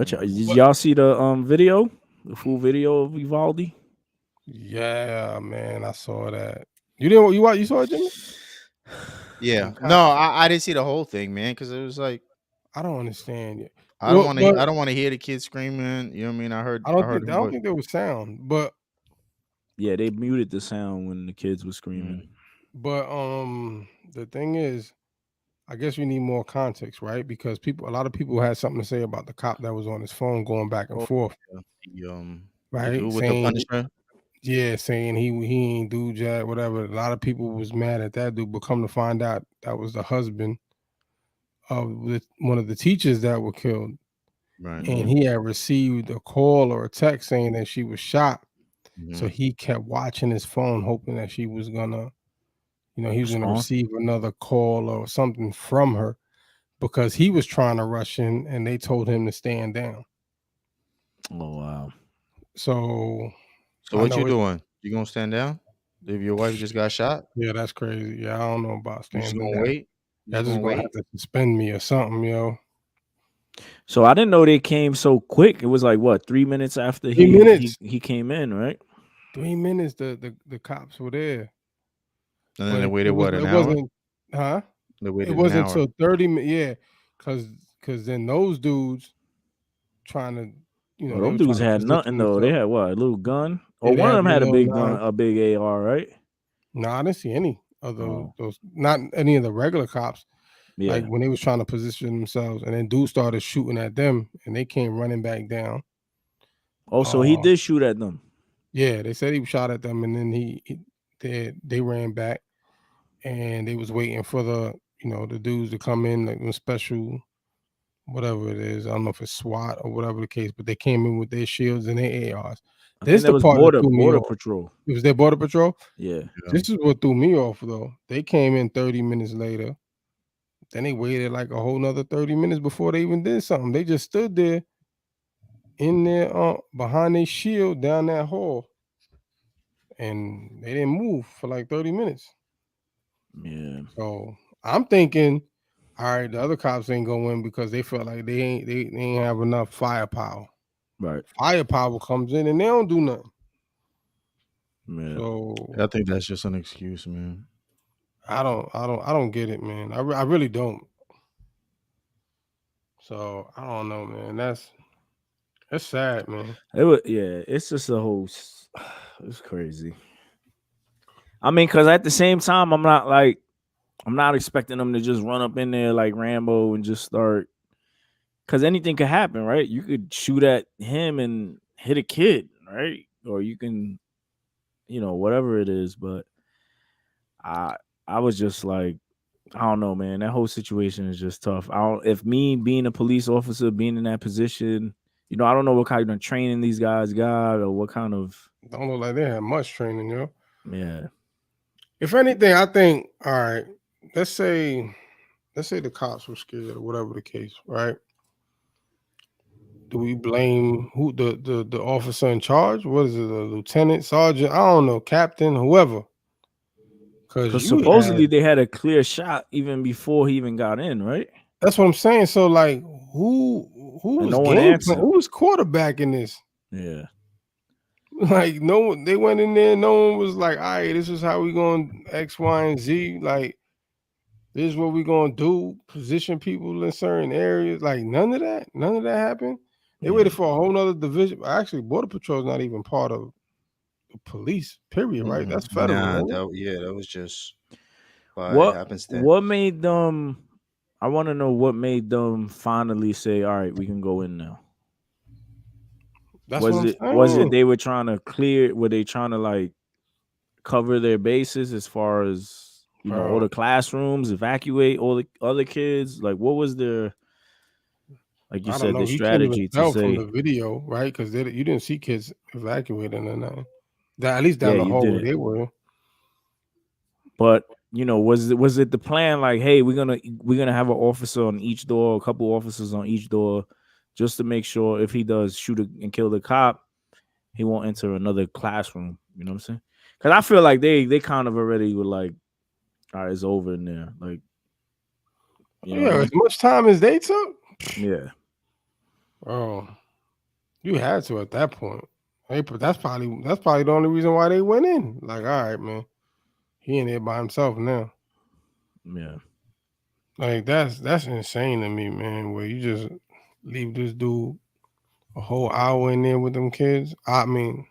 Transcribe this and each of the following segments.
Did y'all see the video, the full video of Uvalde? Yeah, man, I saw that. You didn't? You saw it, Jimmy? Yeah. No, I didn't see the whole thing, man, because it was like I don't understand it. I don't want to hear the kids screaming. You know what I mean? I don't think there was sound, but yeah, they muted the sound when the kids were screaming. But the thing is, I guess we need more context, right? Because a lot of people had something to say about the cop that was on his phone going back and forth, right? with Saying, the punishment. Yeah, saying he ain't do jack, whatever. A lot of people was mad at that dude, but come to find out that was the husband of one of the teachers that were killed. Right. And he had received a call or a text saying that she was shot. So he kept watching his phone, hoping that she was gonna, he was gonna receive another call or something from her, because he was trying to rush in and they told him to stand down. Oh wow. So what you doing? You gonna stand down? If your wife just got shot? Yeah, that's crazy. Yeah, I don't know about standing down. Gonna wait? That's just gonna have to suspend me or something, yo. So I didn't know they came so quick. It was like what, 3 minutes after he came in, right? 3 minutes. The cops were there. And then they waited an hour? They waited it wasn't an hour. until 30 minutes. Yeah, because then those dudes trying to, Well, those dudes had nothing though. They had what, a little gun? Or one of them had a big gun, a big AR, right? No, I didn't see any of those. Not any of the regular cops. Yeah. Like when they was trying to position themselves, and then dudes started shooting at them, and they came running back down. Oh, so he did shoot at them. Yeah, they said he shot at them, and then they ran back, and they was waiting for the dudes to come in, like the special, whatever it is. I don't know if it's SWAT or whatever the case, but they came in with their shields and their ARs. This is the part that threw me off. Border Patrol. It was their Border Patrol? Yeah. This is what threw me off, though. They came in 30 minutes later. Then they waited like a whole nother 30 minutes before they even did something. They just stood there in there behind their shield down that hall, and they didn't move for like 30 minutes. Yeah. So I'm thinking, all right, the other cops ain't going in because they felt like they ain't have enough firepower. Right. Firepower comes in and they don't do nothing. Man. So I think that's just an excuse, man. I don't get it, man. I really don't. So I don't know, man. That's sad, man. It's just a whole. It's crazy. I mean, because at the same time, I'm not expecting them to just run up in there like Rambo and just start. Because anything could happen, right? You could shoot at him and hit a kid, right? Or you can, whatever it is. But I was just like, I don't know, man. That whole situation is just tough. If me being a police officer, being in that position, I don't know what kind of training these guys got or what kind of. Don't look like they have much training, yo. Yeah. If anything, I think, all right, let's say the cops were scared or whatever the case, right? Do we blame who the officer in charge? What is it, a lieutenant, sergeant? I don't know, captain, whoever. Because supposedly they had a clear shot even before he even got in, right? That's what I'm saying. So like, who was who was quarterbacking this? Yeah. Like no one, they went in there. No one was like, "All right, this is how we going X, Y, and Z." Like, this is what we gonna do. Position people in certain areas. Like none of that happened. They waited for a whole nother division. Actually, Border Patrol is not even part of the police. Period. Right? That's federal. That was just what made them. I want to know what made them finally say, "All right, we can go in now." That's was it they were trying to clear? Were they trying to like cover their bases as far as all the classrooms, evacuate all the other kids? Like, what was their, like you said, the strategy to say from the video, right? Because you didn't see kids evacuating or nothing. At least down the hall where they were. But was it the plan? Like, hey, we're gonna have an officer on each door, a couple officers on each door, just to make sure if he does shoot and kill the cop, he won't enter another classroom. You know what I'm saying? Because I feel like they kind of already were like, all right, it's over in there. Like, as much time as they took. Yeah. Oh, you had to at that point. That's probably the only reason why they went in. Like, all right, man, he in there by himself now. Yeah. Like that's insane to me, man. Where you just leave this dude a whole hour in there with them kids. I mean,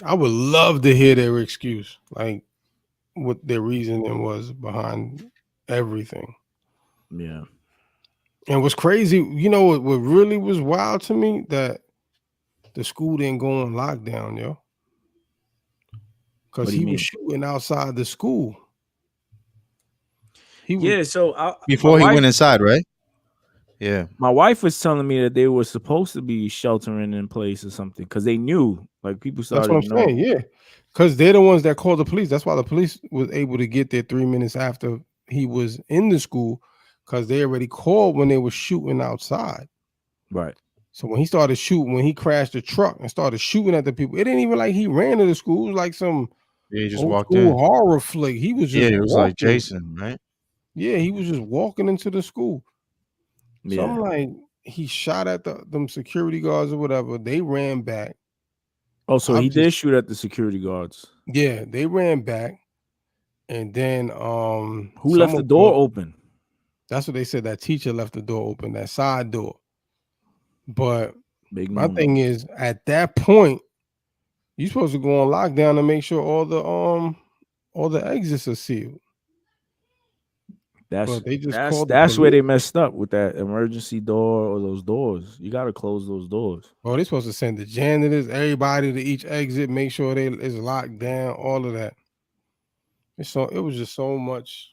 I would love to hear their excuse, like what their reasoning was behind everything. Yeah. And what's crazy, what really was wild to me that the school didn't go on lockdown, yo, What because do you he was mean? shooting outside the school. He was. Yeah. So my Before he wife, went inside, right? Yeah. my wife was telling me that they were supposed to be sheltering in place or something because they knew, like people That's what started I'm knowing. saying. Yeah, because they're the ones that called the police. That's why the police was able to get there 3 minutes after he was in the school, because they already called when they were shooting outside. Right. So when he started shooting, when he crashed the truck and started shooting at the people, it didn't even like he ran to the school. It was like some Yeah, he just old walked school in. horror flick. He was Yeah, just it was like walking. Jason, right? Yeah, he was just walking into the school. So I'm Yeah. like, he shot at them security guards or whatever. They ran back. Oh, so he I'm just did shoot at the security guards. Yeah, they ran back. And then Who left the someone door called. open? That's what they said. That teacher left the door open, that side door. But Big my no thing no. is, at that point, you're supposed to go on lockdown to make sure all the exits are sealed. That's But they just that's called the that's where they police. messed up with that emergency door or those doors. You got to close those doors. Oh, they're supposed to send the janitors, everybody to each exit, make sure they is locked down, all of that. It was just so much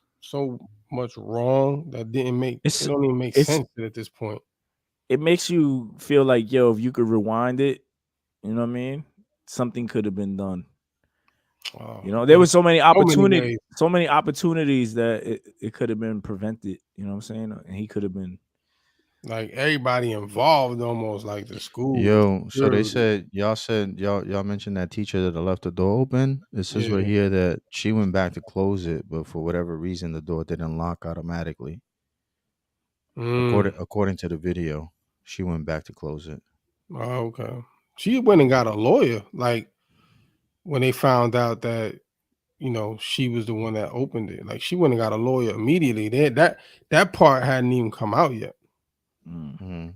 wrong that didn't make it It's don't even make it's sense at this point. it makes you feel like, yo, if you could rewind it, you know what I mean? Something could have been done. There In was so many so many ways. opportunities that it could have been prevented. You know what I'm saying? And he could have been. Like everybody involved, almost like the school, the Yo, so they security. said y'all mentioned that teacher that left the door open. It says right Yeah. here that she went back to close it, but for whatever reason the door didn't lock automatically. Mm. According to the video, she went back to close it. Oh, okay. She went and got a lawyer. Like when they found out that she was the one that opened it. Like she went and got a lawyer immediately. That part hadn't even come out yet. Mm. Hmm.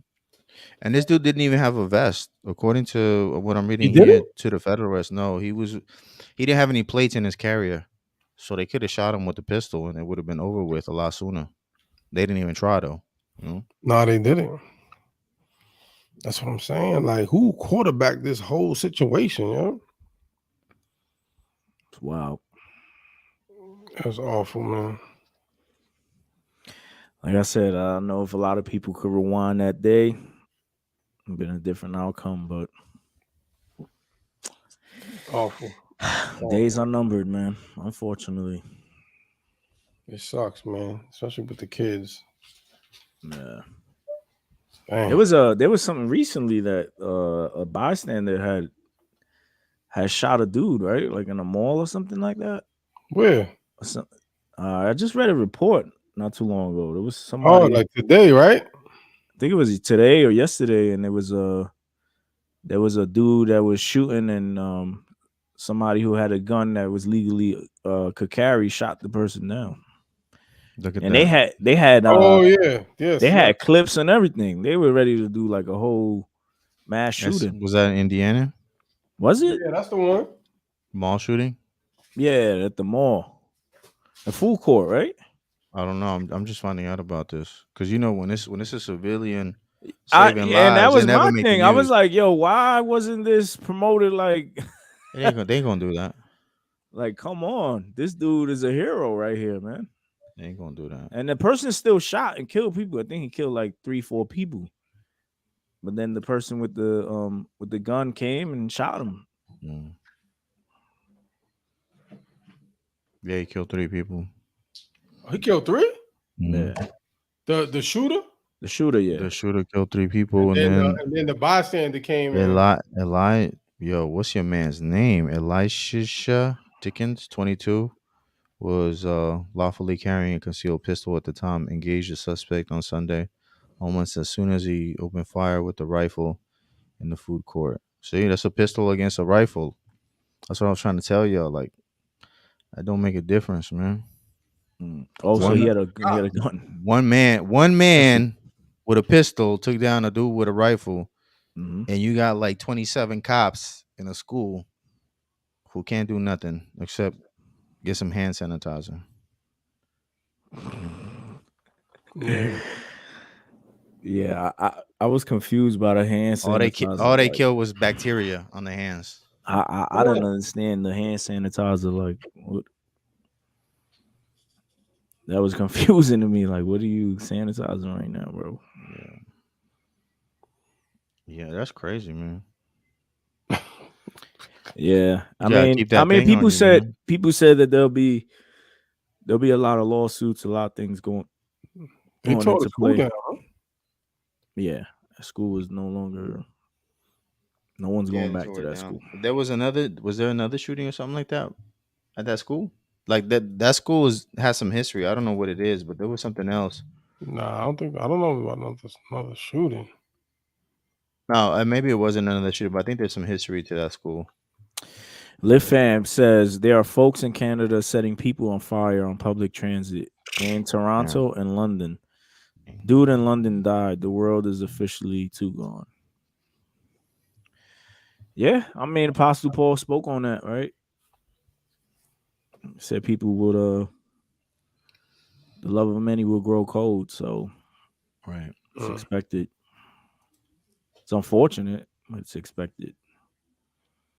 And this dude didn't even have a vest, according to what I'm He reading here didn't. to the Federalist. No, he didn't have any plates in his carrier, so they could have shot him with the pistol, and it would have been over with a lot sooner. They didn't even try though. You know? No, they didn't. That's what I'm saying. Like who quarterbacked this whole situation? Wow. That's awful, man. Like I said, I don't know if a lot of people could rewind that day. It'd been a different outcome, but Awful. days Awful. are numbered, man. Unfortunately. It sucks, man. Especially with the kids. Yeah. Dang. There was something recently that a bystander had shot a dude, right? Like in a mall or something like that. Where? Or some- I just read a report not too long ago. There was Oh, somebody, like today, right? I think it was today or yesterday, and there was a dude that was shooting, and somebody who had a gun that was legally could carry shot the person down. Look at And that. Oh yeah. they Yes, yes. had clips and everything. They were ready to do like a whole mass shooting. Was that in Indiana? Was it? Yeah, that's the one. Mall shooting? Yeah, at the mall. The food court, right? I don't know. I'm just finding out about this because when it's a civilian saving And that lives, they was never my make the thing. I was news. like, yo, why wasn't this promoted like They ain't gonna do that. like come on. This dude is a hero right here, man. They ain't gonna do that. And the person still shot and killed people. I think he killed like 3-4 people. But then the person with the gun came and shot him. Mm. Yeah, he killed 3 people. Oh, he killed 3? Mhm. Yeah. The shooter? The shooter, yeah. The shooter killed 3 people, and And then the bystander came in. Yo, what's your man's name? Elisha Dickens, 22, was lawfully carrying a concealed pistol at the time. Engaged the suspect on Sunday almost as soon as he opened fire with the rifle in the food court. See, that's a pistol against a rifle. That's what I was trying to tell y'all. Like, that don't make a difference, man. Oh, so One he had a gun. one man with a pistol took down a dude with a rifle, Mm-hmm. and you got like 27 cops in a school who can't do nothing except get some hand sanitizer. Yeah. Yeah, I was confused by the hand All sanitizer. they Like, killed was bacteria on the hands. I didn't understand the hand sanitizer. Like, what? That was confusing to me. Like, what are you sanitizing right now, bro? Yeah, yeah, that's crazy, man. Yeah, You gotta keep that thing on you, man. people said that there'll be a lot of lawsuits, a lot of things going They tore the into school play. down, huh? Yeah, school is no longer. No one's Yeah, going they back tore to it that down. school. There was another. Was there another shooting or something like that at that school? Like that school has some history. I don't know what it is, but there was something else. Nah, I don't know about another shooting. No, maybe it wasn't another shooting, but I think there's some history to that school. LiveFam says there are folks in Canada setting people on fire on public transit in Toronto and London. Dude in London died. The world is officially too gone. Yeah, I mean, Apostle Paul spoke on that, right? Said people would the love of many will grow cold, so Right. it's expected. It's unfortunate, but it's expected.